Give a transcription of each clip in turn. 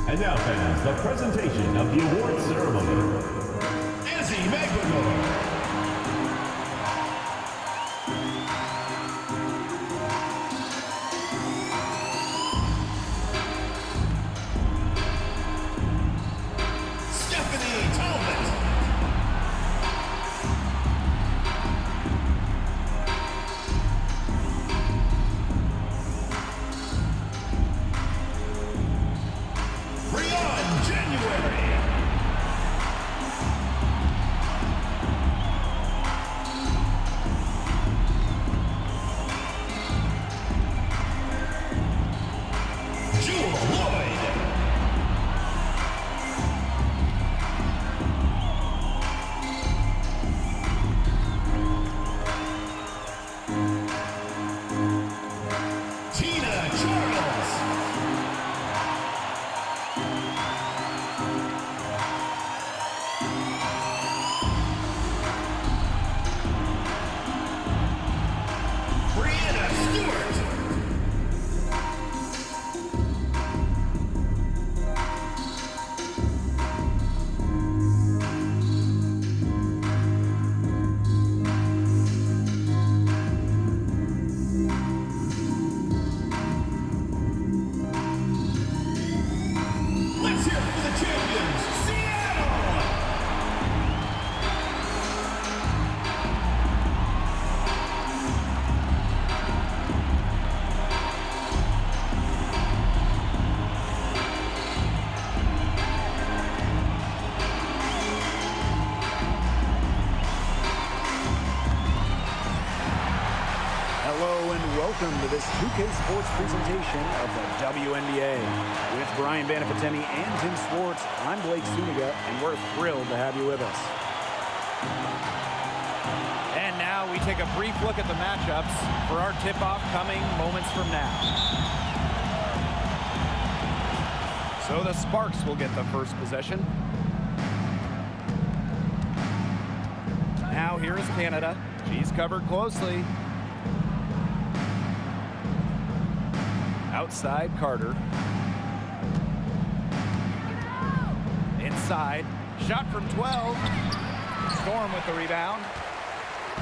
And now, fans, the presentation of the award ceremony. Izzy McGregor. Welcome to this 2K Sports presentation of the WNBA. With Brian Banafiteni and Tim Swartz, I'm Blake Suniga, and we're thrilled to have you with us. And now we take a brief look at the matchups for our tip-off coming moments from now. So the Sparks will get the first possession. Now here is Canada. She's covered closely. Outside, Carter. Inside, shot from 12. Storm with the rebound.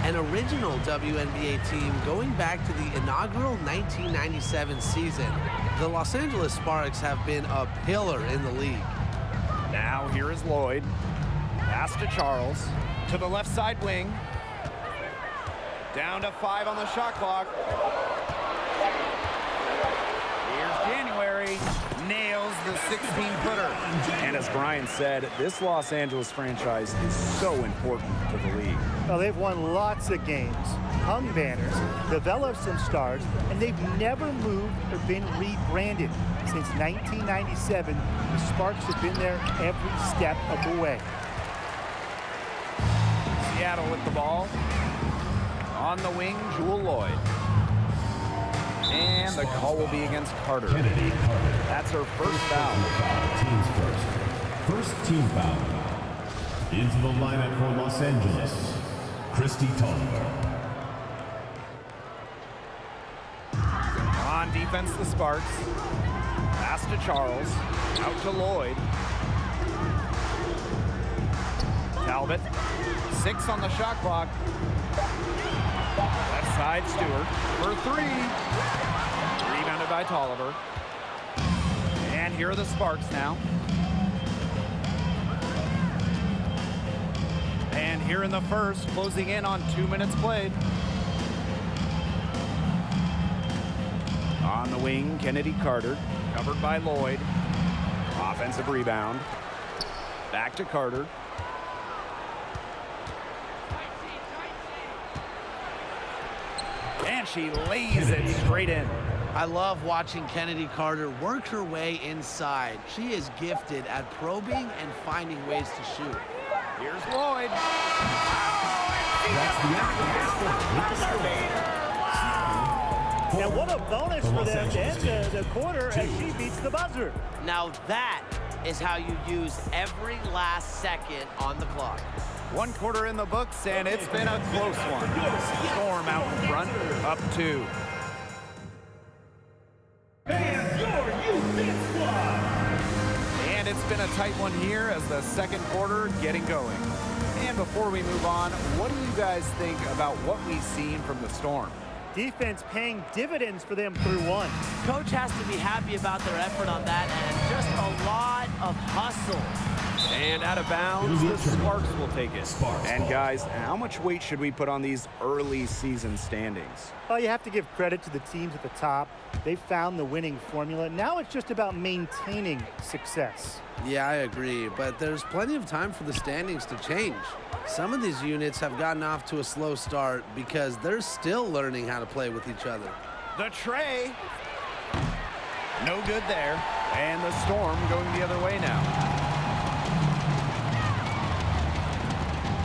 An original WNBA team going back to the inaugural 1997 season. The Los Angeles Sparks have been a pillar in the league. Now here is Lloyd. Pass to Charles. To the left side wing. Down to 5 on the shot clock. January nails the 16-footer. And as Brian said, this Los Angeles franchise is so important to the league. Well, they've won lots of games, hung banners, developed some stars, and they've never moved or been rebranded. Since 1997, the Sparks have been there every step of the way. Seattle with the ball. On the wing, Jewel Lloyd. And the call will be against Carter. Kennedy Carter. That's her first foul. Team's first team foul. Into the lineup for Los Angeles, Christy Tolliver. On defense, the Sparks. Pass to Charles. Out to Lloyd. Talbot. 6 on the shot clock. Left side, Stewart for 3. Rebounded by Tolliver. And here are the Sparks now. And here in the first, closing in on 2 minutes played. On the wing, Kennedy Carter, covered by Lloyd. Offensive rebound. Back to Carter. And she lays it straight in. I love watching Kennedy Carter work her way inside. She is gifted at probing and finding ways to shoot. Here's Lloyd. That's the And what a bonus for them to end the quarter as she beats the buzzer. Now that is how you use every last second on the clock. 1 quarter in the books, and it's been a close one. Storm out in front, up 2. And your youth squad. And it's been a tight one here as the second quarter getting going. And before we move on, what do you guys think about what we've seen from the Storm? Defense paying dividends for them through one. Coach has to be happy about their effort on that, and just a lot of hustle. And out of bounds, the Sparks will take it. And guys, how much weight should we put on these early season standings? Well, you have to give credit to the teams at the top. They found the winning formula. Now it's just about maintaining success. Yeah, I agree, but there's plenty of time for the standings to change. Some of these units have gotten off to a slow start because they're still learning how to play with each other. The tray. No good there. And the Storm going the other way now.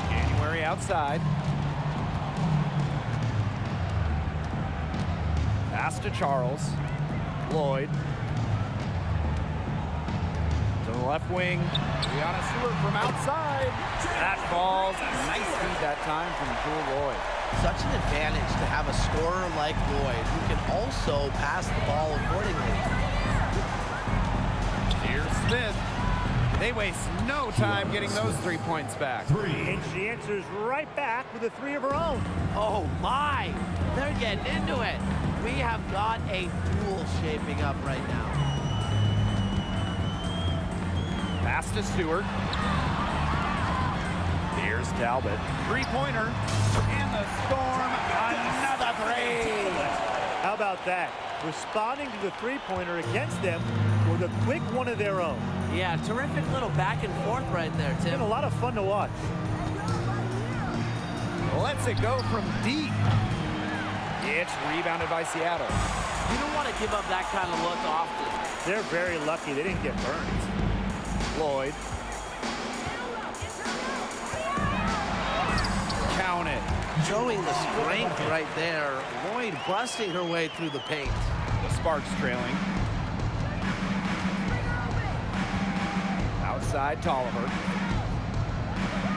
January outside. Pass to Charles. Lloyd. To the left wing. Brianna Stewart from outside. That falls. Nice feed that time from Jewel Lloyd. Such an advantage to have a scorer like Lloyd who can also pass the ball accordingly. Here's Smith. They waste no time getting those 3 points back. And she answers right back with a three of her own. Oh my, they're getting into it. We have got a duel shaping up right now. Pass to Stewart. Here's Talbot. Three-pointer. And the Storm, another three. How about that? Responding to the three-pointer against them with a quick one of their own. Yeah, terrific little back and forth right there, It's been Tim. a lot of fun to watch. Lets it go from deep. It's rebounded by Seattle. You don't want to give up that kind of look often. They're very lucky they didn't get burned. Lloyd. Count it. Showing the strength right there. Lloyd busting her way through the paint. The Sparks trailing. Outside Tolliver.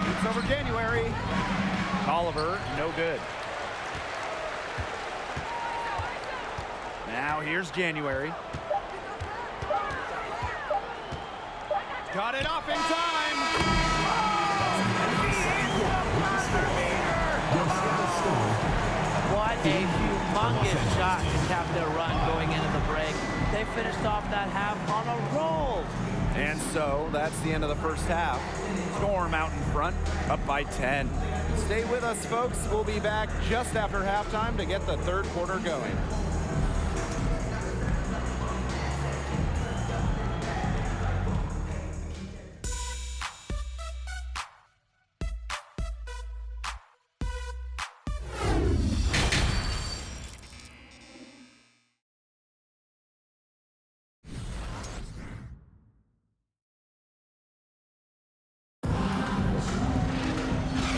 Shoots over January. Tolliver, no good. Now here's January. Got it off in time. What a humongous shot to cap their run going into the break. They finished off that half on a roll. And so that's the end of the first half. Storm out in front, up by 10. Stay with us, folks. We'll be back just after halftime to get the third quarter going.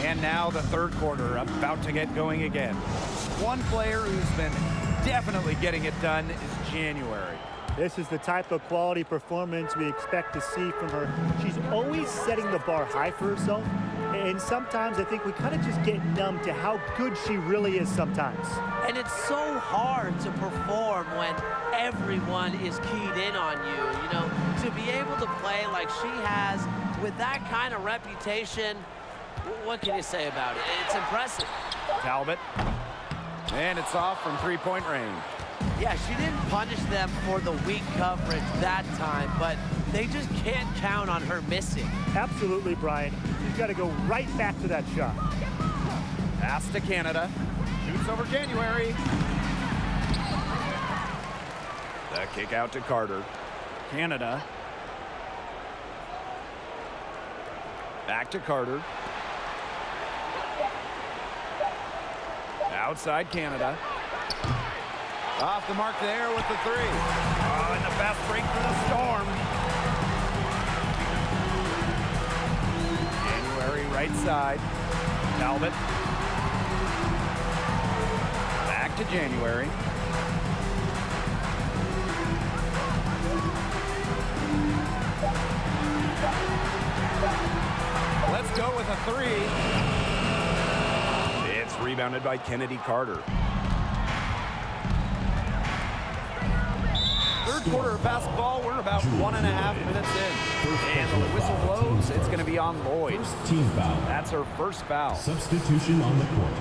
And now the third quarter about to get going again. One player who's been definitely getting it done is January. This is the type of quality performance we expect to see from her. She's always setting the bar high for herself, and sometimes I think we kind of just get numb to how good she really is sometimes. And it's so hard to perform when everyone is keyed in on you. You know, to be able to play like she has with that kind of reputation, what can you say about it? It's impressive. Talbot. And it's off from three-point range. Yeah, she didn't punish them for the weak coverage that time, but they just can't count on her missing. Absolutely, Brian. She's got to go right back to that shot. Pass to Canada. Shoots over January. The kick out to Carter. Canada. Back to Carter. Outside Canada. Off the mark there with the three. Oh, and the fast break for the Storm. January right side. Talbot. Back to January. Let's go with a three. It's rebounded by Kennedy Carter. They're quarter of basketball. We're about 1.5 minutes in. And the whistle blows. It's going to be on Lloyd. First team foul. That's her first foul. Substitution on the court.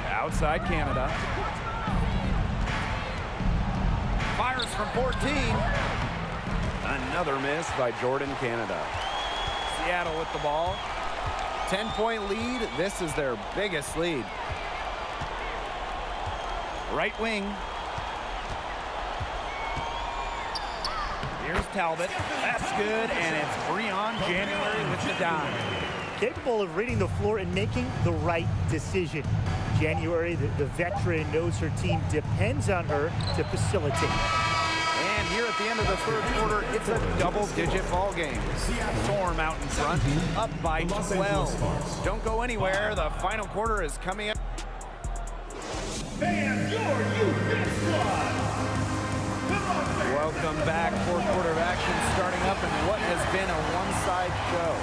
Outside Canada. Fires from 14. Another miss by Jordan Canada. Seattle with the ball. 10-point lead. This is their biggest lead. Right wing. Here's Talbot. That's good, and it's Breon January with the dime. Capable of reading the floor and making the right decision. January, the veteran, knows her team depends on her to facilitate. And here at the end of the third quarter, it's a double-digit ball game. Storm out in front, up by 12. Don't go anywhere. The final quarter is coming up. And your U.S. squad. Welcome back. Fourth quarter of action starting up in what has been a one-side show.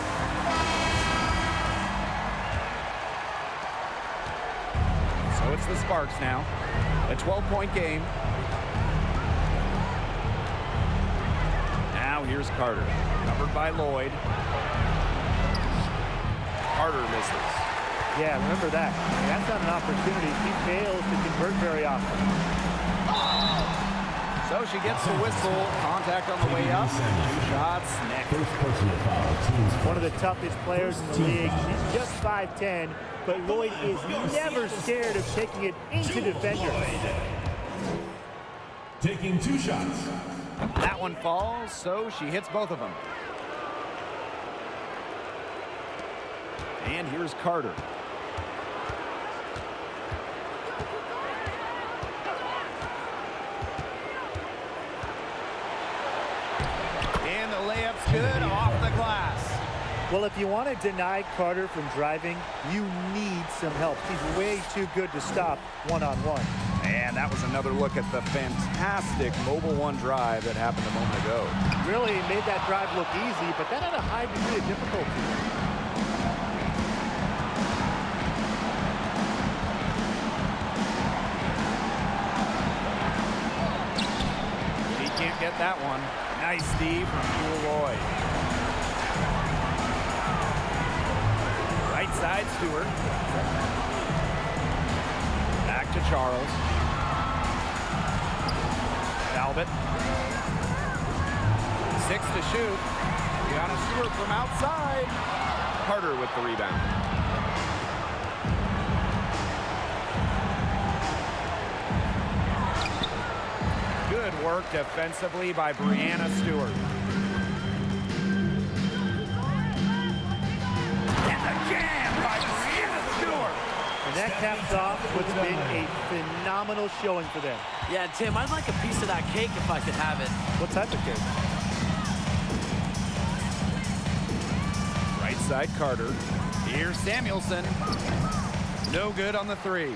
So it's the Sparks now. A 12-point game. Now here's Carter. Covered by Lloyd. Carter misses. Yeah, remember that. That's not an opportunity. He fails to convert very often. So she gets the whistle. Contact on the way up. 2 shots. Next. First personal foul. Team's One of the toughest players in the league. She's just 5'10", but Lloyd is never scared of taking it into defenders. taking 2 shots. That one falls, so she hits both of them. And here's Carter. And the layup's good off the glass. Well, if you want to deny Carter from driving, you need some help. He's way too good to stop one-on-one. And that was another look at the fantastic Mobile One drive that happened a moment ago. Really made that drive look easy, but that had a high degree of difficulty. He can't get that one. Nice Steve from Jewel Lloyd. Right side, Stewart. Back to Charles. Talbot. 6 to shoot. Brianna Stewart from outside. Carter with the rebound. Good work defensively by Brianna Stewart. And the jam by Brianna Stewart. And that caps off what's been a phenomenal showing for them. Yeah, Tim, I'd like a piece of that cake if I could have it. What type of cake? Right side, Carter. Here's Samuelson. No good on the 3.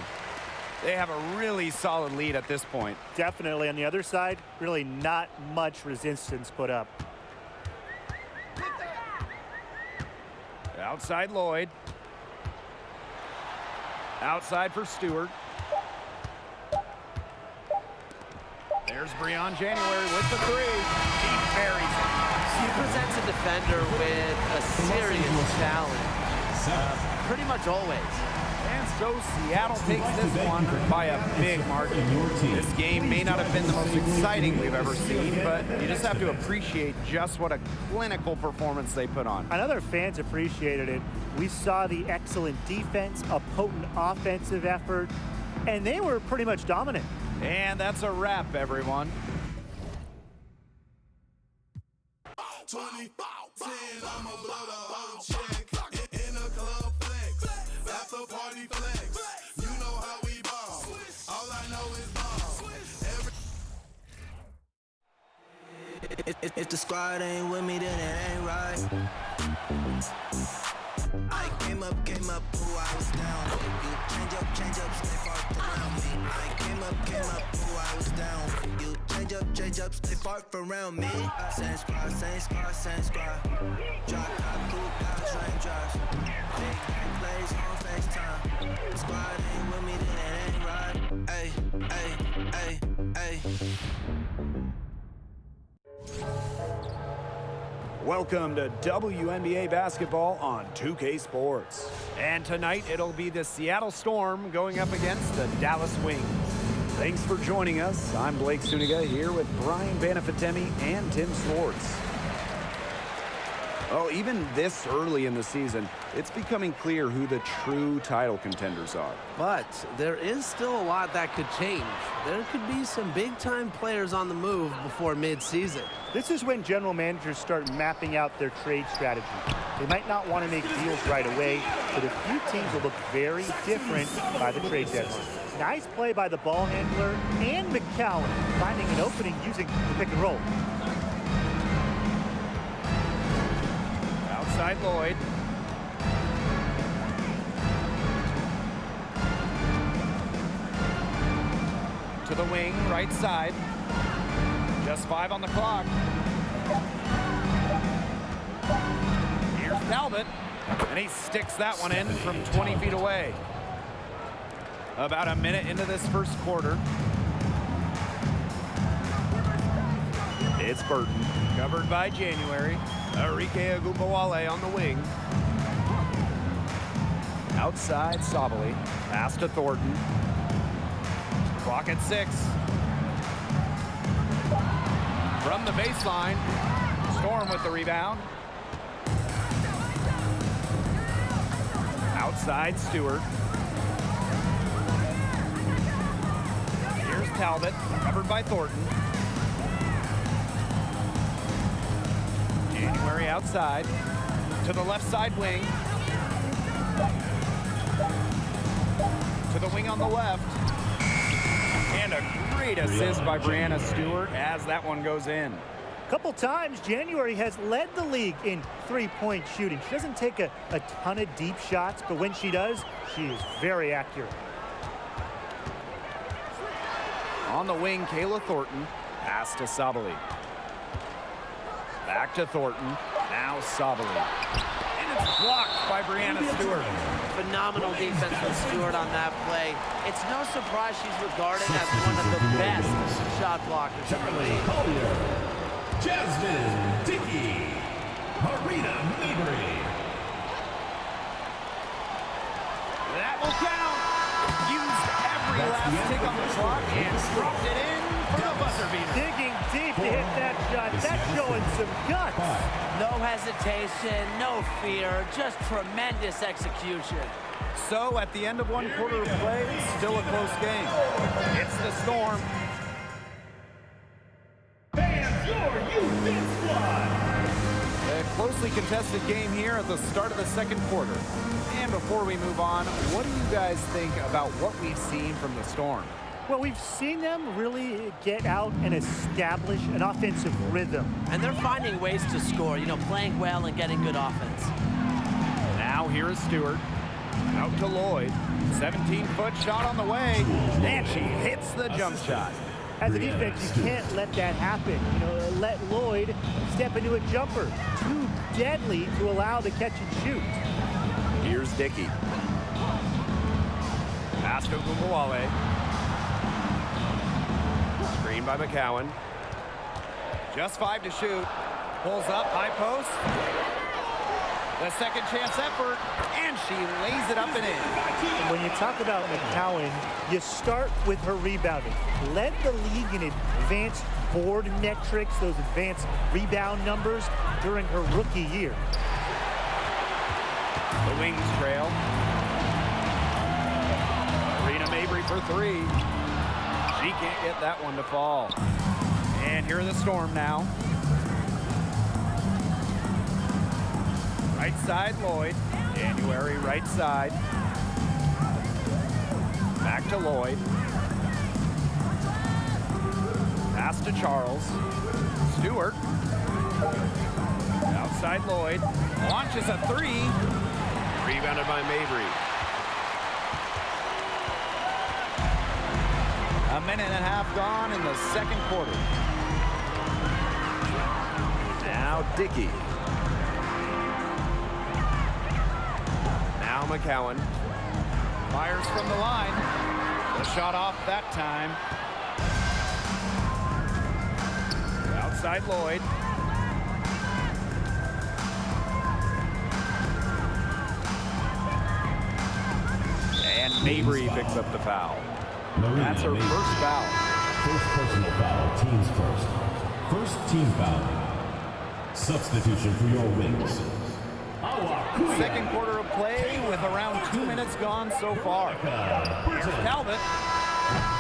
They have a really solid lead at this point. Definitely. On the other side, really not much resistance put up. Outside Lloyd. Outside for Stewart. There's Breon January with the 3. She buries it. She presents a defender with a serious challenge. Pretty much always. And so Seattle takes this one by a big margin. This game may not have been the most exciting we've ever seen, but you just have to appreciate just what a clinical performance they put on. I know their fans appreciated it. We saw the excellent defense, a potent offensive effort, and they were pretty much dominant. And that's a wrap, everyone. 20, 10, I'ma blow the whole check. In the club flex, after party flex. You know how we ball. All I know is ball. If the squad ain't with me, then it ain't right. I came up, ooh, I was down. You change up, stay far around me. I came up, ooh, I was down. You change up, stay far from around me. Same squad, same squad, same squad. Drop top, coupe, out, train drives. Big game plays on FaceTime. Squad ain't with me, then it ain't right. Ay, ay, ay, ay. Welcome to WNBA basketball on 2K Sports. And tonight it'll be the Seattle Storm going up against the Dallas Wings. Thanks for joining us. I'm Blake Suniga here with Brian Banafitemi and Tim Swartz. Oh, even this early in the season, it's becoming clear who the true title contenders are. But there is still a lot that could change. There could be some big-time players on the move before mid-season. This is when general managers start mapping out their trade strategy. They might not want to make deals right away, but a few teams will look very different by the trade deadline. Nice play by the ball handler and McCowan, finding an opening using the pick and roll. Outside Lloyd. To the wing, right side. Just 5 on the clock. Here's Talbot, and he sticks that one in from 20 feet away. About a minute into this first quarter. It's Burton, covered by January. Arike Agubawale on the wing. Outside Sabali, pass to Thornton. Clock at 6. From the baseline, Storm with the rebound. Outside Stewart. Here's Talbot, covered by Thornton. January outside, to the left side wing. To the wing on the left. And a great assist by Brianna Stewart as that one goes in. A couple times, January has led the league in three-point shooting. She doesn't take a ton of deep shots, but when she does, she is very accurate. On the wing, Kayla Thornton. Pass to Sabali. Back to Thornton. Now Sabali. And it's blocked by Brianna Stewart. Phenomenal defense from Stewart on that play. It's no surprise she's regarded as one of the best shot blockers in the league. Jasmine Dickey, Marina Mabry. That will count. Used every last tick on the clock and dropped it in for the buzzer beater. Digging deep to hit that shot. That's showing some guts. No hesitation, no fear, just tremendous execution. So at the end of one quarter of play, still a close game. It's the Storm. A closely contested game here at the start of the second quarter. And before we move on, what do you guys think about what we've seen from the Storm? Well, we've seen them really get out and establish an offensive rhythm. And they're finding ways to score, playing well and getting good offense. Now here is Stewart. Out to Lloyd. 17-foot shot on the way. And she hits the jump shot. As a defense, you can't let that happen. Let Lloyd step into a jumper. Too deadly to allow the catch and shoot. Here's Dickey. Pass to Gumawale. Screen by McCowan. Just 5 to shoot. Pulls up, high post. The second chance effort, and she lays it up and in. When you talk about McCowan, you start with her rebounding. Led the league in advanced board metrics, those advanced rebound numbers during her rookie year. The Wings trail. Marina Mabry for 3. She can't get that one to fall. And here are the Storm now. Right side, Lloyd. January, right side. Back to Lloyd. Pass to Charles. Stewart. Outside Lloyd. Launches a 3. Rebounded by Mabry. A minute and a half gone in the second quarter. Now Dickey. Now McCowan. Fires from the line. The shot off that time. Outside Lloyd. And Mabry picks up the foul. That's her first foul. First personal foul, teams first. First team foul. Substitution for your wings. Second quarter of play with around 2 minutes gone so far. Here's Talbot.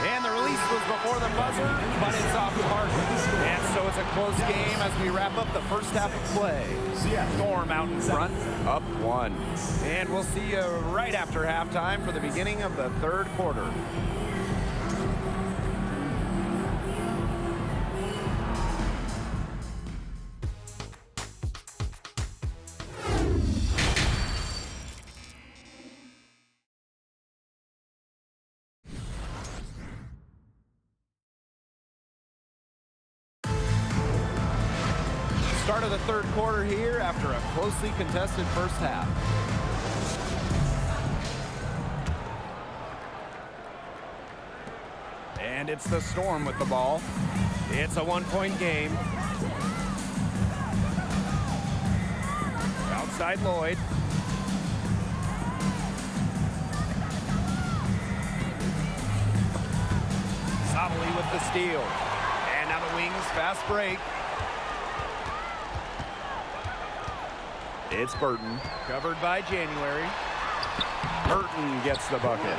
And the release was before the buzzer, but it's off target. And so it's a close game as we wrap up the first half of play. Storm out in front, up 1. And we'll see you right after halftime for the beginning of the third quarter. Start of the third quarter here after a closely contested first half. And it's the Storm with the ball. It's a 1-point game. Outside Lloyd. Sobley with the steal. And now the Wings fast break. It's Burton, covered by January. Burton gets the bucket.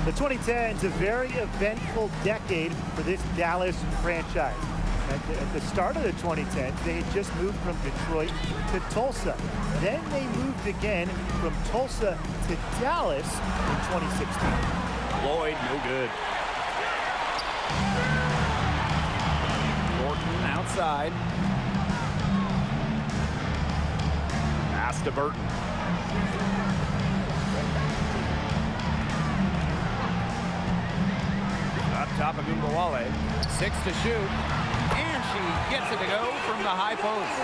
The 2010s, a very eventful decade for this Dallas franchise. At the start of the 2010s, they had just moved from Detroit to Tulsa. Then they moved again from Tulsa to Dallas in 2016. Lloyd, no good. Outside. Pass to Burton. Up top of Gumbawale. 6 to shoot. And she gets it to go from the high post.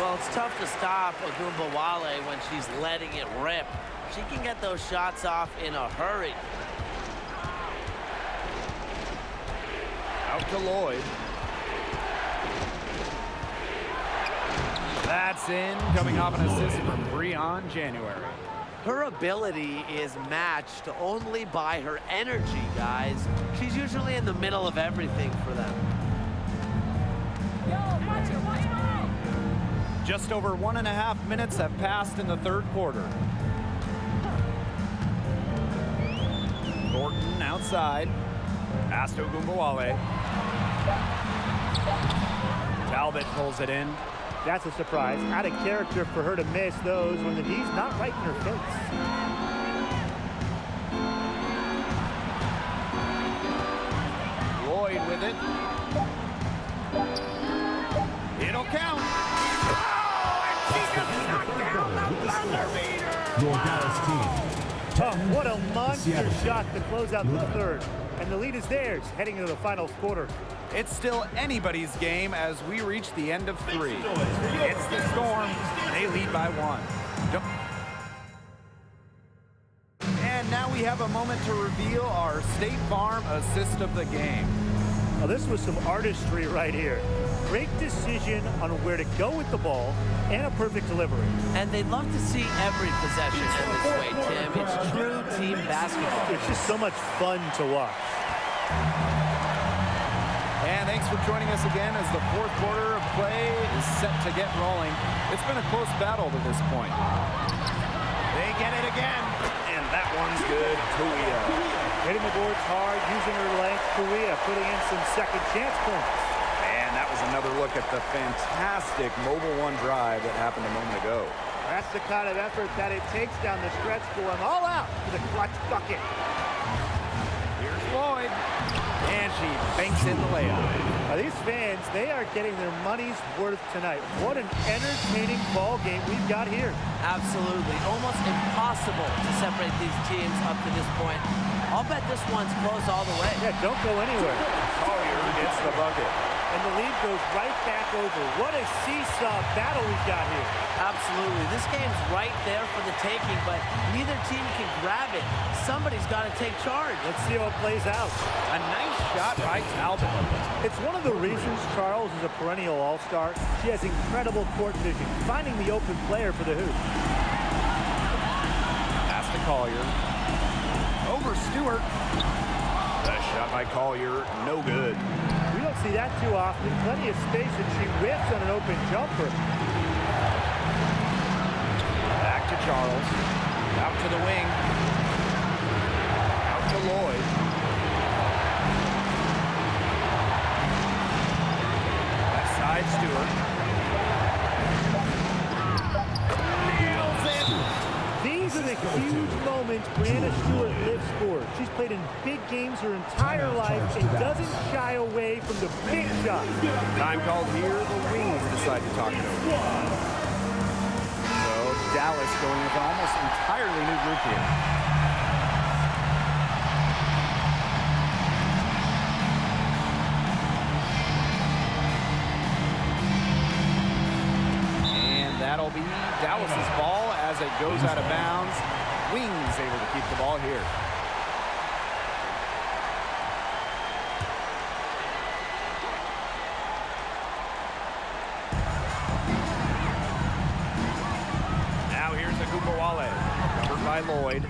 Well, it's tough to stop Gumbawale when she's letting it rip. She can get those shots off in a hurry. Out to Lloyd. That's in, coming off an assist from Breon January. Her ability is matched only by her energy, guys. She's usually in the middle of everything for them. Just over 1.5 minutes have passed in the third quarter. Thornton outside. Pass to Gumbawale. Talbot pulls it in. That's a surprise. Out of character for her to miss those when the D's not right in her face. Lloyd with it. It'll count. Oh, and she just knocked down the buzzer beater. Your Dallas team. What a monster shot to close out the third. And the lead is theirs heading into the final quarter. It's still anybody's game as we reach the end of 3. It's the Storm. They lead by 1. And now we have a moment to reveal our State Farm assist of the game. Now this was some artistry right here. Great decision on where to go with the ball and a perfect delivery. And they'd love to see every possession end this way, Tim. It's true team basketball. It's just so much fun to watch. And thanks for joining us again as the fourth quarter of play is set to get rolling. It's been a close battle to this point. They get it again, and that one's good. Kuia. Hitting the boards hard, using her length. Kuia putting in some second chance points. And that was another look at the fantastic Mobile One drive that happened a moment ago. That's the kind of effort that it takes down the stretch, going all out for the clutch bucket. Here's Lloyd. And she banks in the layup. Now, these fans, they are getting their money's worth tonight. What an entertaining ball game we've got here. Absolutely. Almost impossible to separate these teams up to this point. I'll bet this one's close all the way. Yeah, don't go anywhere. Collier gets the bucket. And the lead goes right back over. What a seesaw battle we've got here. Absolutely. This game's right there for the taking, but neither team can grab it. Somebody's got to take charge. Let's see how it plays out. A nice shot by Talbot. It's one of the reasons Charles is a perennial all-star. She has incredible court vision, finding the open player for the hoop. Pass to Collier. Over Stewart. The shot by Collier, no good. We don't see that too often. Plenty of space, and she whips on an open jumper. Back to Charles. Out to the wing. Out to Lloyd. Left side, Stewart. Nails it. These are the huge moments Brianna Stewart lives for. She's played in big games her entire life and doesn't shy away from the big shots. Time called here. The Wings decide to talk it over. So Dallas going with an almost entirely new group here. And that'll be Dallas's ball as it goes out of bounds. Wings able to keep the ball here. Now here's Agumbawale, covered by Lloyd.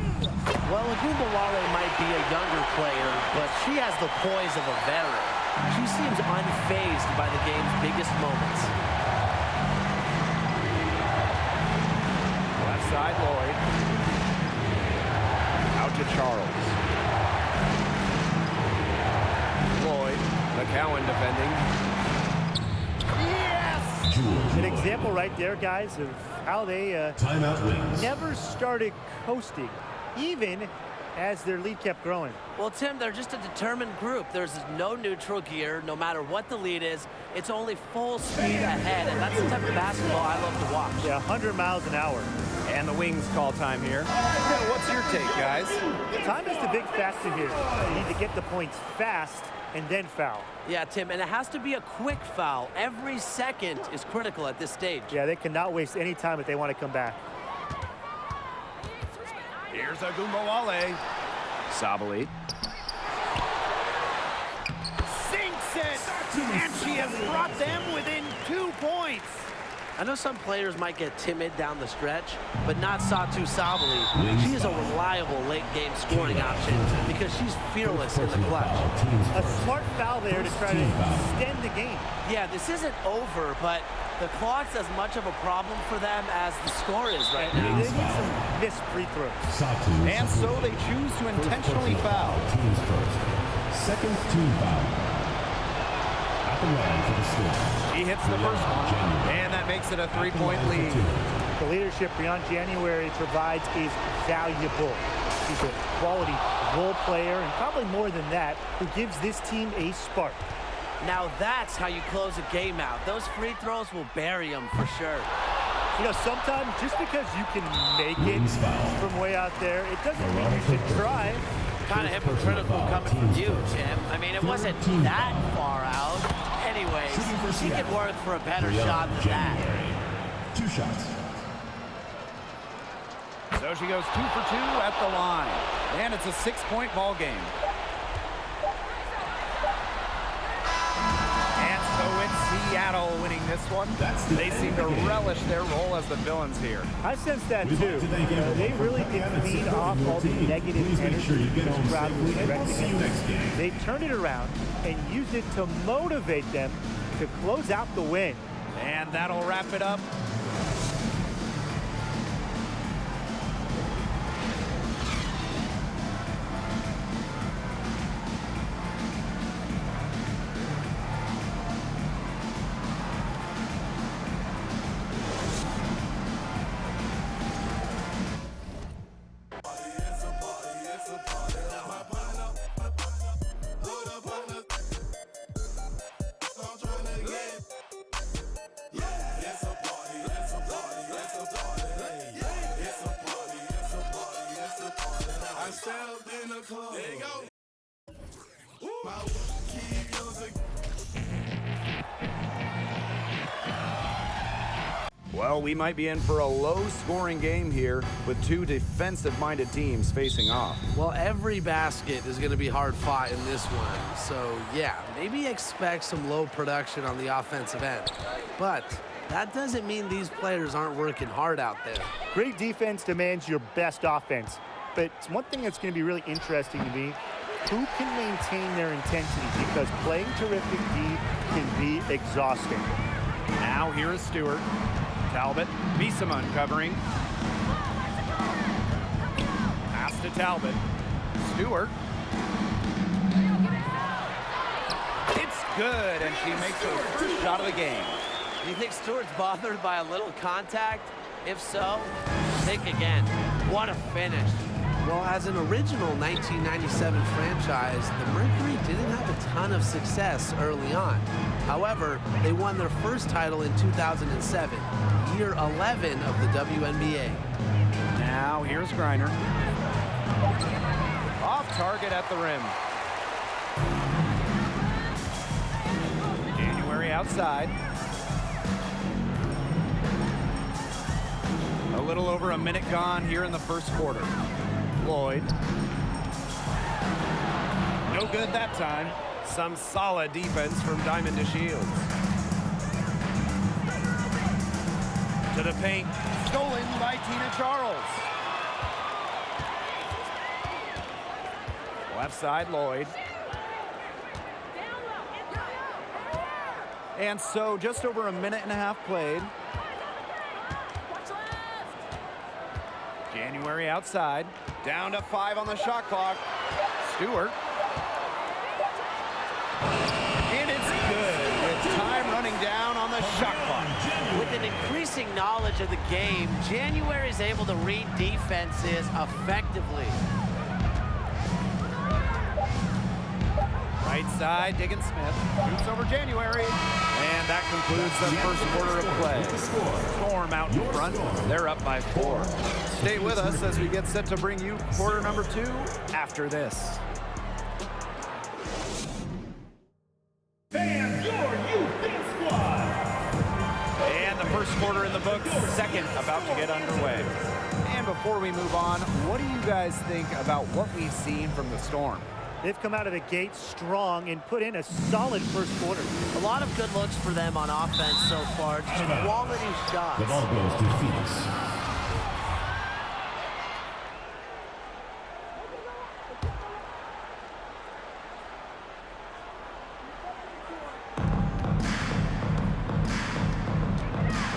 Well, Agumbawale might be a younger player, but she has the poise of a veteran. She seems unfazed by the game's biggest moments. Left side, Lloyd. Out to Charles. Lloyd, McCowan defending. Yes! An example right there, guys, of how they Timeout Wings. never started coasting, even as their lead kept growing. Well, Tim, they're just a determined group. There's no neutral gear. No matter what the lead is, it's only full speed ahead, and that's the type of basketball I love to watch. Yeah, 100 miles an hour. And the Wings call time here. Yeah, what's your take, guys? Time is the big factor here. You need to get the points fast and then foul. Yeah, Tim, and it has to be a quick foul. Every second is critical at this stage. Yeah, they cannot waste any time if they want to come back. Here's Agumbawale. Sabali. Sinks it! And she has brought them within 2 points. I know some players might get timid down the stretch, but not Satu Sabali. She is a reliable late-game scoring option because she's fearless in the clutch. A smart foul there to try to extend the game. Yeah, this isn't over, but the clock's as much of a problem for them as the score is right They now. need some missed free throws. And so they choose to intentionally foul. Teams first. Second team foul. At the line for the Storm. He hits the first one, and that makes it a 3-point lead. The leadership Breon January provides is valuable. She's a quality role player, and probably more than that, who gives this team a spark. Now that's how you close a game out. Those free throws will bury them for sure. You know, sometimes just because you can make it from way out there, it doesn't mean you should try. Kind of hypocritical coming from you, Tim. I mean, it wasn't that far out. Anyways, she could work for a better shot than that. 2 shots. So she goes 2 for 2 at the line. And it's a 6-point ball game. And so it's Seattle winning this one. They seem to relish their role as the villains here. I sense that too. They really can clean off all the negative energy this crowd was directing at them. They turned it around and used it to motivate them to close out the win. And that'll wrap it up. Load up on the Well, we might be in for a low-scoring game here with two defensive-minded teams facing off. Well, every basket is going to be hard-fought in this one. So, yeah, maybe expect some low production on the offensive end. But that doesn't mean these players aren't working hard out there. Great defense demands your best offense. But one thing that's going to be really interesting to me, who can maintain their intensity? Because playing terrific D can be exhausting. Now here is Stewart. Talbot, Misama uncovering. Pass to Talbot. Stewart. It's good, and she makes her first shot of the game. Do you think Stewart's bothered by a little contact? If so, think again. What a finish. Well, as an original 1997 franchise, the Mercury didn't have a ton of success early on. However, they won their first title in 2007, year 11 of the WNBA. Now here's Griner. Off target at the rim. January outside. A little over a minute gone here in the first quarter. Lloyd. No good that time. Some solid defense from Diamond DeShields. To the paint. Stolen by Tina Charles. Left side, Lloyd. And so just over a minute and a half played. January outside. Down to 5 on the shot clock. Stewart. And it's good with time running down on the shot clock. With an increasing knowledge of the game, January is able to read defenses effectively. Right side, Diggins Smith. Shoots over January. And that concludes the first quarter of play. Storm out in front. They're up by 4. Stay with us as we get set to bring you quarter number 2 after this. Fans, your youth squad. And the first quarter in the books, second about to get underway. And before we move on, what do you guys think about what we've seen from the Storm? They've come out of the gate strong and put in a solid first quarter. A lot of good looks for them on offense so far. Just quality shots. The ball goes to Phoenix.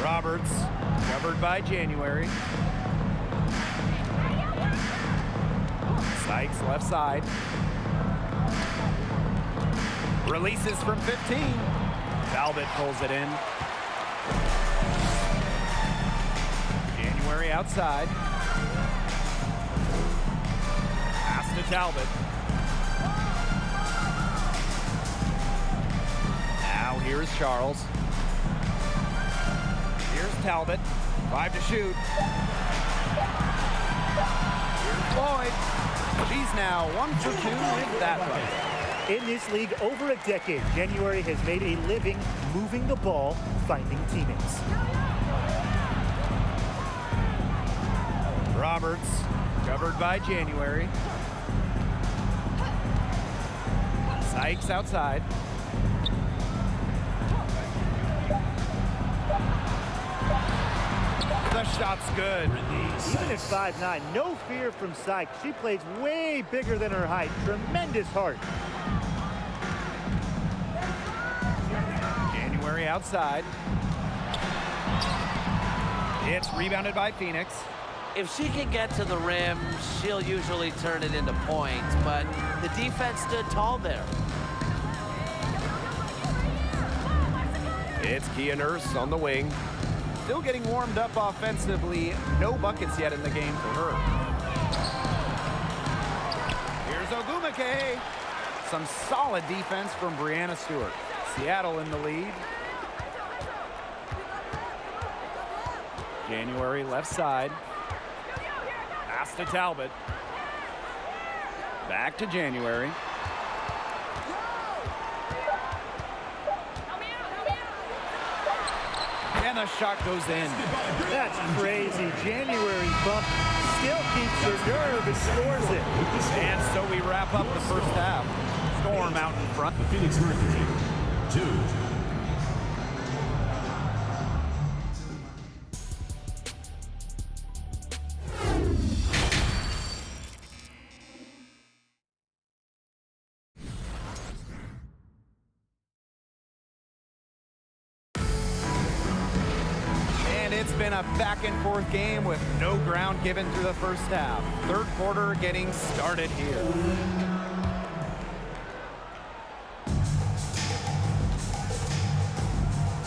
Roberts, covered by January. Sykes left side. Releases from 15. Talbot pulls it in. January outside. Pass to Talbot. Now here's Charles. Here's Talbot. 5 to shoot. Here's Lloyd. She's now 1 for 2 with that one. In this league, over a decade, January has made a living moving the ball, finding teammates. Roberts, covered by January. Sykes outside. The shot's good. Even at 5'9", no fear from Sykes. She plays way bigger than her height. Tremendous heart. January outside. It's rebounded by Phoenix. If she can get to the rim, she'll usually turn it into points, but the defense stood tall there. It's Kia Nurse on the wing. Still getting warmed up offensively. No buckets yet in the game for her. Here's Ogumake. Some solid defense from Breanna Stewart. Seattle in the lead. January left side. Pass to Talbot. Back to January. And the shot goes in. That's crazy. January bump still keeps her nerve and scores it. And so we wrap up the first half. Storm out in front. The Phoenix Mercury, 2. And it's been a back-and-forth game with no ground given through the first half. Third quarter getting started here.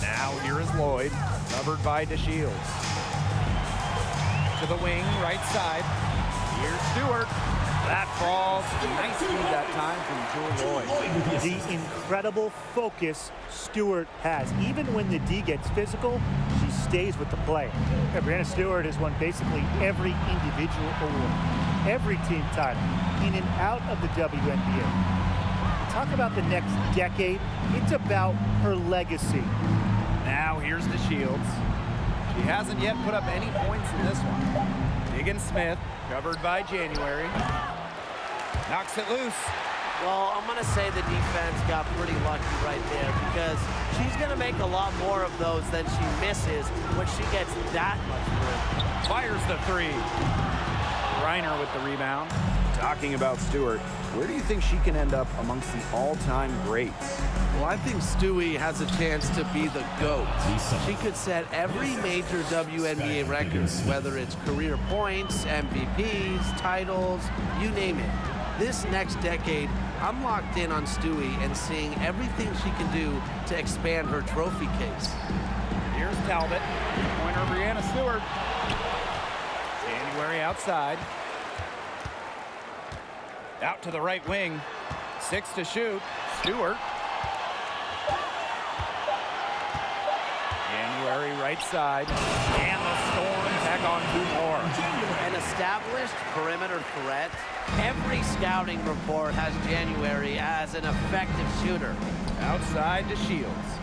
Now here is Lloyd, covered by DeShields. To the wing, right side. Here's Stewart. That falls nicely that time from Jewel Lloyd. The incredible focus Stewart has. Even when the D gets physical, she stays with the play. Brianna Stewart has won basically every individual award, every team title, in and out of the WNBA. Talk about the next decade. It's about her legacy. Now here's DeShields. She hasn't yet put up any points in this one. Diggins Smith, covered by January. Knocks it loose. Well, I'm going to say the defense got pretty lucky right there because she's going to make a lot more of those than she misses when she gets that much room. Fires the three. Reiner with the rebound. Talking about Stewart, where do you think she can end up amongst the all-time greats? Well, I think Stewie has a chance to be the GOAT. She could set every major WNBA record, whether it's career points, MVPs, titles, you name it. This next decade, I'm locked in on Stewie and seeing everything she can do to expand her trophy case. Here's Talbot. Pointer Brianna Stewart. January outside. Out to the right wing. 6 to shoot. Stewart. January right side. And the Storm tack on 2 more. An established perimeter threat. Every scouting report has January as an effective shooter. Outside to Shields.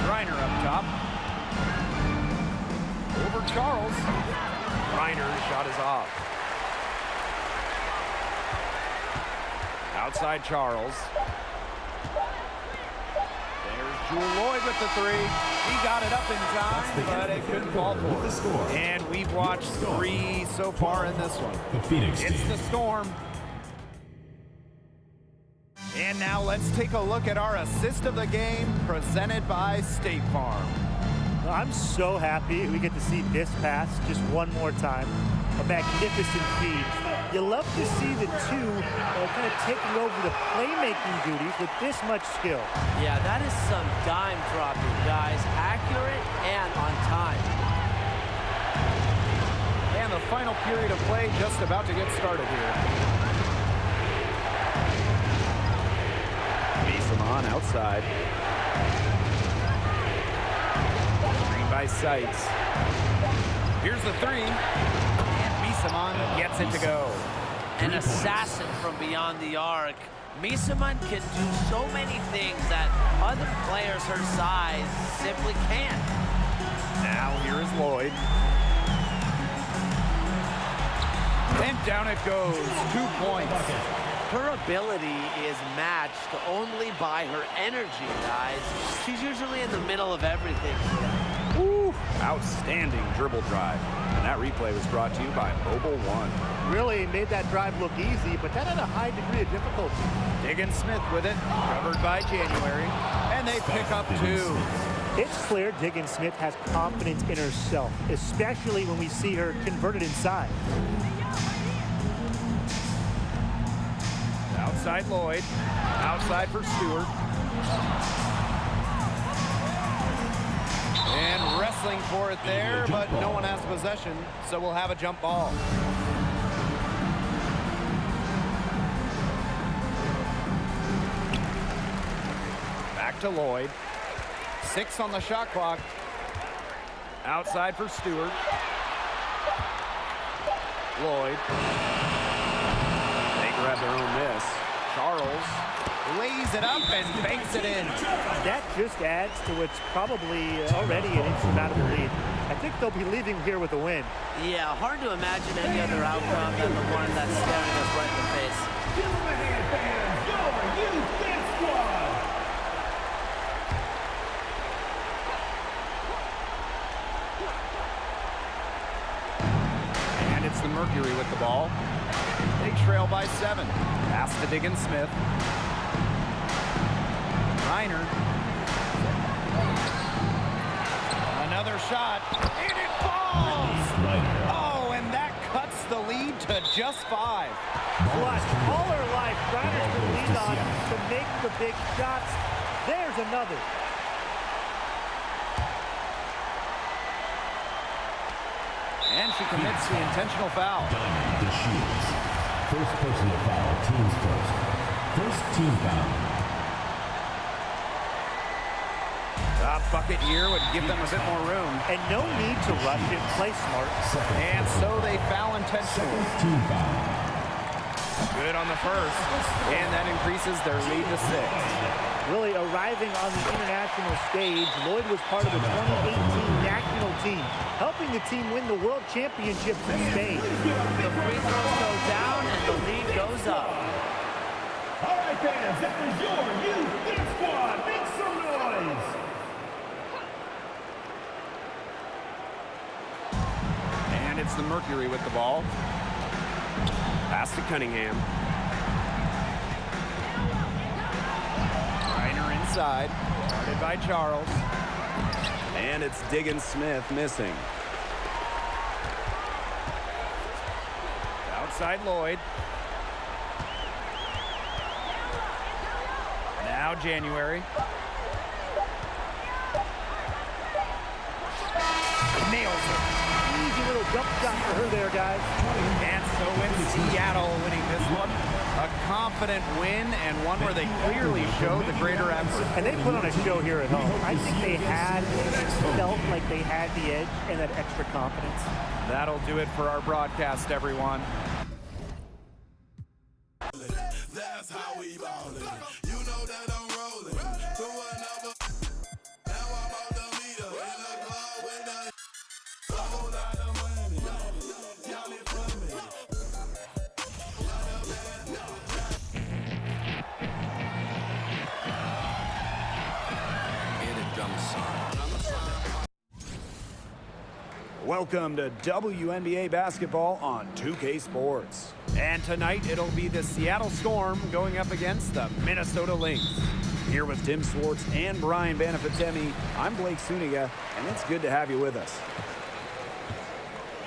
Reiner up top. Over Charles. Reiner's shot is off. Outside Charles. There's Jewel Lloyd with the three. He got it up in time, but it couldn't fall for it. And we've watched 3 so far in this one. The Phoenix It's team. the Storm. And now let's take a look at our assist of the game presented by State Farm. I'm so happy we get to see this pass just one more time. A magnificent feed. You love to see the two kind of taking over the playmaking duties with this much skill. Yeah, that is some dime dropping, guys. Accurate and on time. And the final period of play just about to get started here. Beesamon outside. Screen by Sights. Here's the three. And Beesamon gets it to go. An assassin from beyond the arc. Misaman can do so many things that other players her size simply can't. Now here is Lloyd. And down it goes. 2 points. Her ability is matched only by her energy, guys. She's usually in the middle of everything. Woo. Outstanding dribble drive. And that replay was brought to you by Mobile One. Really made that drive look easy, but that had a high degree of difficulty. Diggins Smith with it, covered by January. And they pick up 2. It's clear Diggins Smith has confidence in herself, especially when we see her converted inside. Outside Lloyd. Outside for Stewart. And wrestling for it there, but no one has possession, so we'll have a jump ball. Back to Lloyd. 6 on the shot clock. Outside for Stewart. Lloyd. They grab their own miss. Charles lays it up and banks it in. That just adds to what's probably already an insurmountable lead. I think they'll be leaving here with a win. Yeah, hard to imagine any other outcome than the one that's staring us right in the face. Give them a hand, fans. Your youth dance squad. And it's the Mercury with the ball. They trail by 7. Pass to Diggins Smith. Reiner. Another shot. And it falls! Oh, and that cuts the lead to just 5. But all her life, Reiner's been leaned on to make the big shots. There's another. And she commits the intentional foul. Diamond the Shields. First personal foul, teams first. First team foul. A bucket here would give them a bit more room. And no need to rush it. Play smart. And so they foul intentionally. Team foul. Good on the first. And that increases their lead to 6. Really arriving on the international stage, Lloyd was part of the 2018 national team, helping the team win the World Championships in Spain. The free throws go down and the lead goes up. All right, fans, that was your youth dance squad. Make some noise. And it's the Mercury with the ball. Pass to Cunningham. Reiner inside. Guarded by Charles. And it's Diggins Smith missing. Outside Lloyd. Now January. Nails it. Easy little jump shot for her there, guys. And so it's Seattle winning this one. A confident win and one where they clearly showed the greater effort. And they put on a show here at home. I think they felt like they had the edge and that extra confidence. That'll do it for our broadcast, everyone. That's how we ballin'. You know that I'm rollin' through another. Now I'm out the meter in the club with the whole lot of money. Y'all it from me. Get a drum song. Welcome to WNBA basketball on 2K Sports. And tonight it'll be the Seattle Storm going up against the Minnesota Lynx. Here with Tim Swartz and Brian Banafitemi, I'm Blake Suniga, and it's good to have you with us.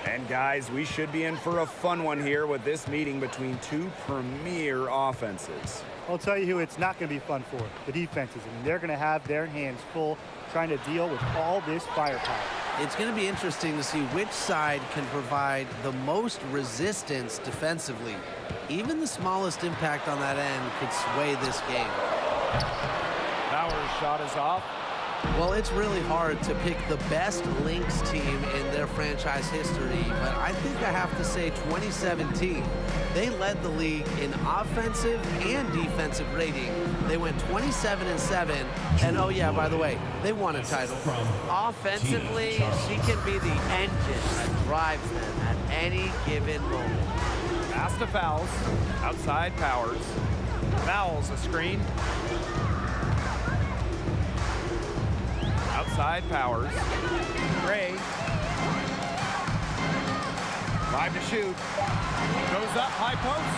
And guys, we should be in for a fun one here with this meeting between two premier offenses. I'll tell you who it's not going to be fun for, the defenses. I mean, they're going to have their hands full trying to deal with all this firepower. It's going to be interesting to see which side can provide the most resistance defensively. Even the smallest impact on that end could sway this game. Bauer's shot is off. Well, it's really hard to pick the best Lynx team in their franchise history, but I think I have to say 2017. They led the league in offensive and defensive rating. They went 27-7, and oh yeah, by the way, they won a title. Offensively, she can be the engine that drives them at any given moment. Pass to Fouls. Outside Powers. Fouls a screen. Outside Powers. Gray. 5 to shoot. Goes up, high post.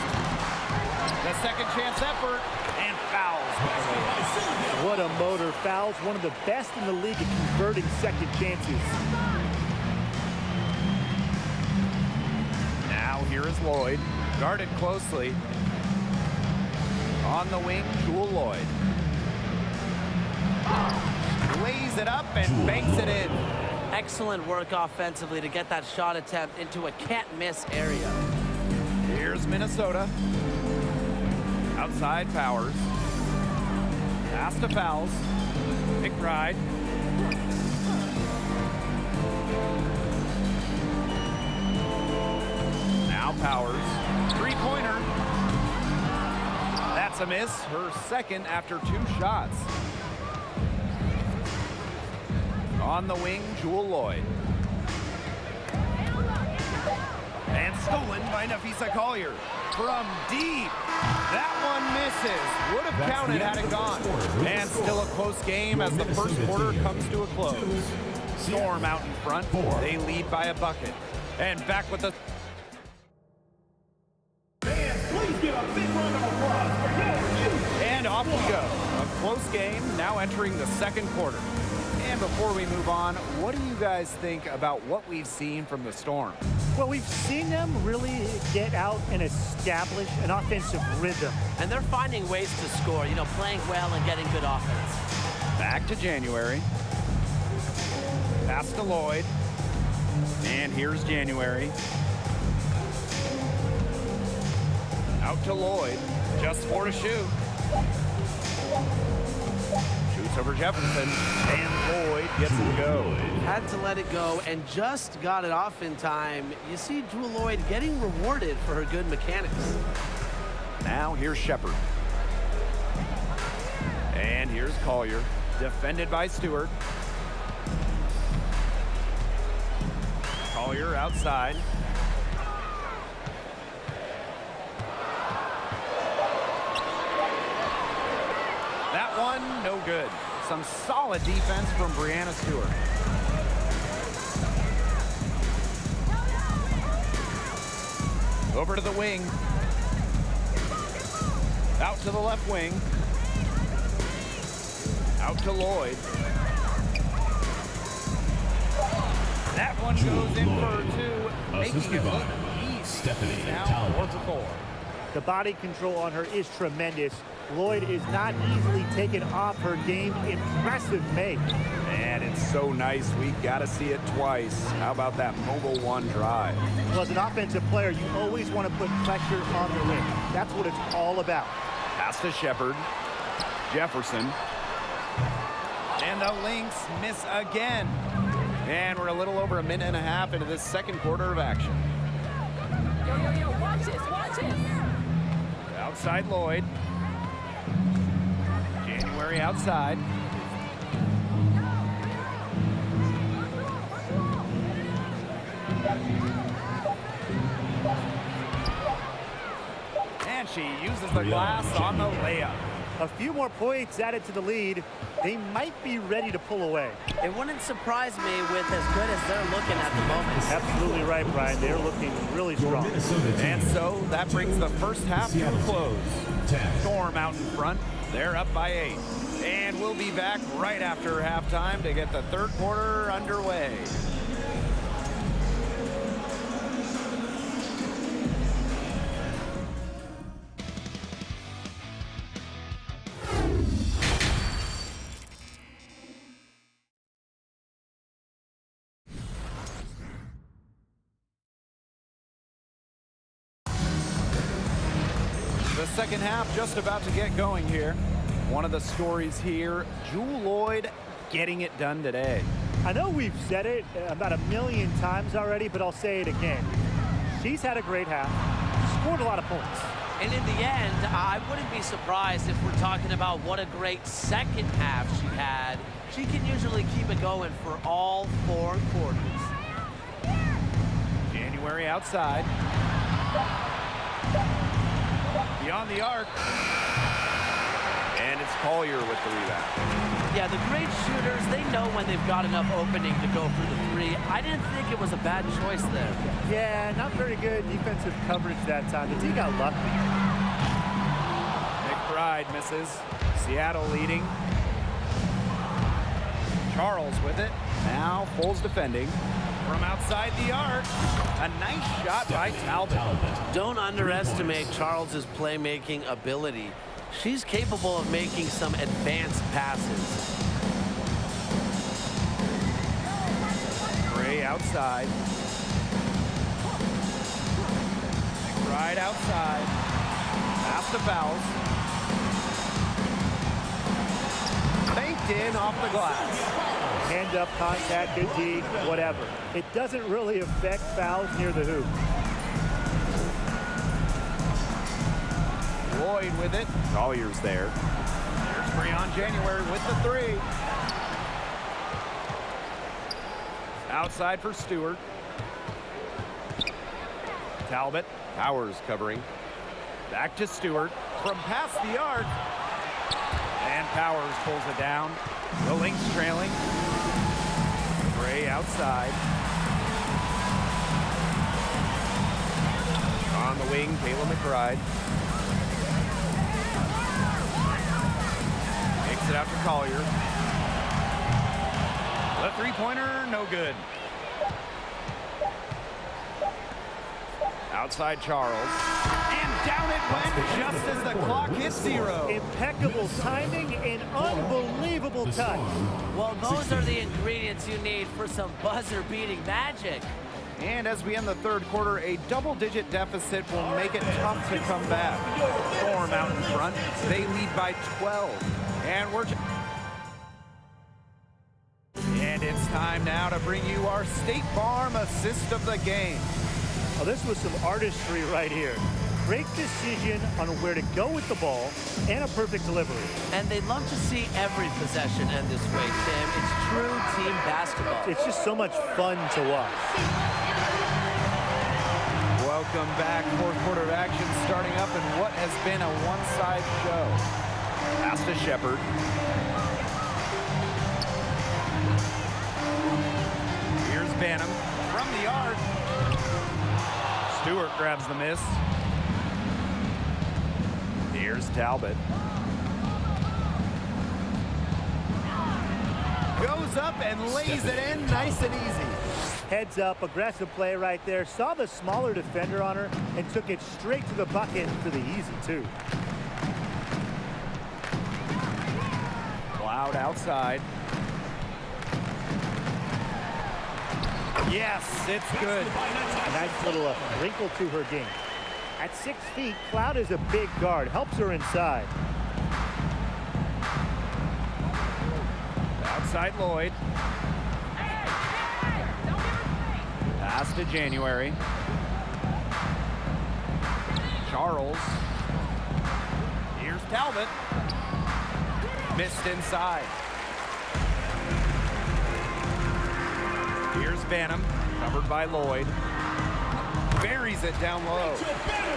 The second chance effort, and fouls. What a motor. Fouls, one of the best in the league at converting second chances. Now here is Lloyd. Guarded closely. On the wing, Jewel Lloyd. Lays it up and banks it in. Excellent work offensively to get that shot attempt into a can't-miss area. Here's Minnesota. Outside Powers. Pass to Fouls. McBride. Now Powers. Three-pointer. a miss, her second after 2 shots. On the wing, Jewel Lloyd. And stolen by Napheesa Collier. From deep. That one misses. Would have counted had it gone. And still a close game as the first quarter comes to a close. Storm out in front. They lead by a bucket. And back with the... Please give a big round of applause for your And off we go. A close game now entering the second quarter. And before we move on, what do you guys think about what we've seen from the Storm? Well, we've seen them really get out and establish an offensive rhythm. And they're finding ways to score, you know, playing well and getting good offense. Back to January. Pass to Lloyd. And here's January. Out to Lloyd. Just 4 to shoot. Shoots over Jefferson. And Lloyd gets it to go. Had to let it go and just got it off in time. You see Jewel Lloyd getting rewarded for her good mechanics. Now here's Shepard. And here's Collier. Defended by Stewart. Collier outside. That one, no good. Some solid defense from Breanna Stewart. Over to the wing. Out to the left wing. Out to Lloyd. That one goes in for 2, making it look easy. Stephanie Now Talbot. 4 for 4. The body control on her is tremendous. Lloyd is not easily taken off her game. Impressive make. And it's so nice. We got to see it twice. How about that mobile 1 drive? Well, as an offensive player, you always want to put pressure on the rim. That's what it's all about. Pass to Shepard. Jefferson. And the Lynx miss again. And we're a little over a minute and a half into this second quarter of action. Yo, watch this. Outside Lloyd. January outside. And she uses the glass on the layup. A few more points added to the lead. They might be ready to pull away. It wouldn't surprise me with as good as they're looking at the moment. Absolutely right, Brian. They're looking really strong. And so that brings the first half to a close. Storm out in front. They're up by 8. And we'll be back right after halftime to get the third quarter underway. The second half just about to get going here. One of the stories here, Jewel Lloyd getting it done today. I know we've said it about 1,000,000 times already, but I'll say it again. She's had a great half, scored a lot of points. And in the end, I wouldn't be surprised if we're talking about what a great second half she had. She can usually keep it going for all 4 quarters. January outside. Beyond the arc. And it's Collier with the rebound. Yeah, the great shooters, they know when they've got enough opening to go for the 3. I didn't think it was a bad choice there. Yeah, not very good defensive coverage that time. The team got lucky. McBride misses. Seattle leading. Charles with it. Now Foles defending. From outside the arc. A nice shot by Talbot. Don't underestimate Charles's playmaking ability. She's capable of making some advanced passes. Gray outside. McBride outside. Pass to Fouls. Banked in off the glass. Hand up, contact, good D, whatever. It doesn't really affect fouls near the hoop. Lloyd with it. Collier's there. There's Breon January with the three. Outside for Stewart. Talbot. Powers covering. Back to Stewart. From past the arc. And Powers pulls it down. The Lynx trailing. Gray outside. On the wing, Kayla McBride. Takes it out to Collier. The three-pointer, no good. Outside Charles. And down it went just as the clock hits 0. Impeccable timing and unbelievable touch. Well, those are the ingredients you need for some buzzer-beating magic. And as we end the third quarter, a double-digit deficit will make it tough to come back. Storm out in front. They lead by 12. And it's time now to bring you our State Farm assist of the game. Oh, this was some artistry right here. Great decision on where to go with the ball and a perfect delivery. And they love to see every possession end this way, Tim. It's true team basketball. It's just so much fun to watch. Welcome back. Fourth quarter of action starting up in what has been a one-side show. Pass to Shepard. Here's Banham from the arc. Stewart grabs the miss. Here's Talbot. Goes up and lays it in nice and easy. Heads up, aggressive play right there. Saw the smaller defender on her and took it straight to the bucket for the easy two. Cloud outside. Yes, it's good. A nice little wrinkle to her game. At 6 feet, Cloud is a big guard. Helps her inside. Outside Lloyd. Pass to January. Charles. Here's Talbot. Missed inside. Here's Banham, covered by Lloyd. Buries it down low.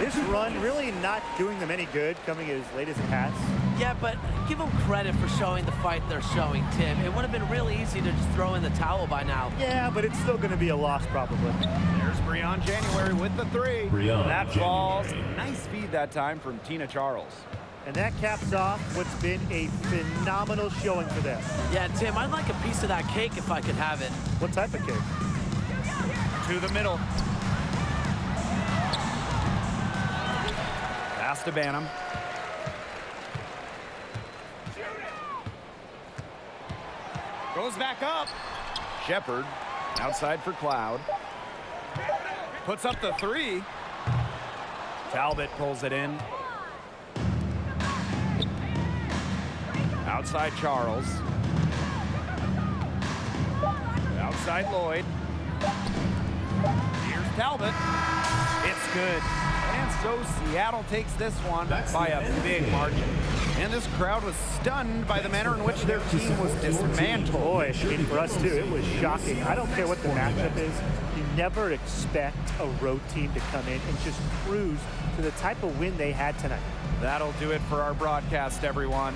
This run really not doing them any good, coming as late as it has. Yeah, but give them credit for showing the fight they're showing, Tim. It would have been really easy to just throw in the towel by now. Yeah, but it's still going to be a loss probably. There's Breon January with the three. That falls. Nice feed that time from Tina Charles. And that caps off what's been a phenomenal showing for them. Yeah, Tim, I'd like a piece of that cake if I could have it. What type of cake? To the middle. Pass to Banham. Goes back up. Shepard outside for Cloud. Puts up the three. Talbot pulls it in. Outside Charles. Outside Lloyd. Here's Talbot. It's good. And so Seattle takes this one by a big margin. And this crowd was stunned by the manner in which their team was dismantled. Boy, and for us too, it was shocking. I don't care what the matchup is. You never expect a road team to come in and just cruise to the type of win they had tonight. That'll do it for our broadcast, everyone.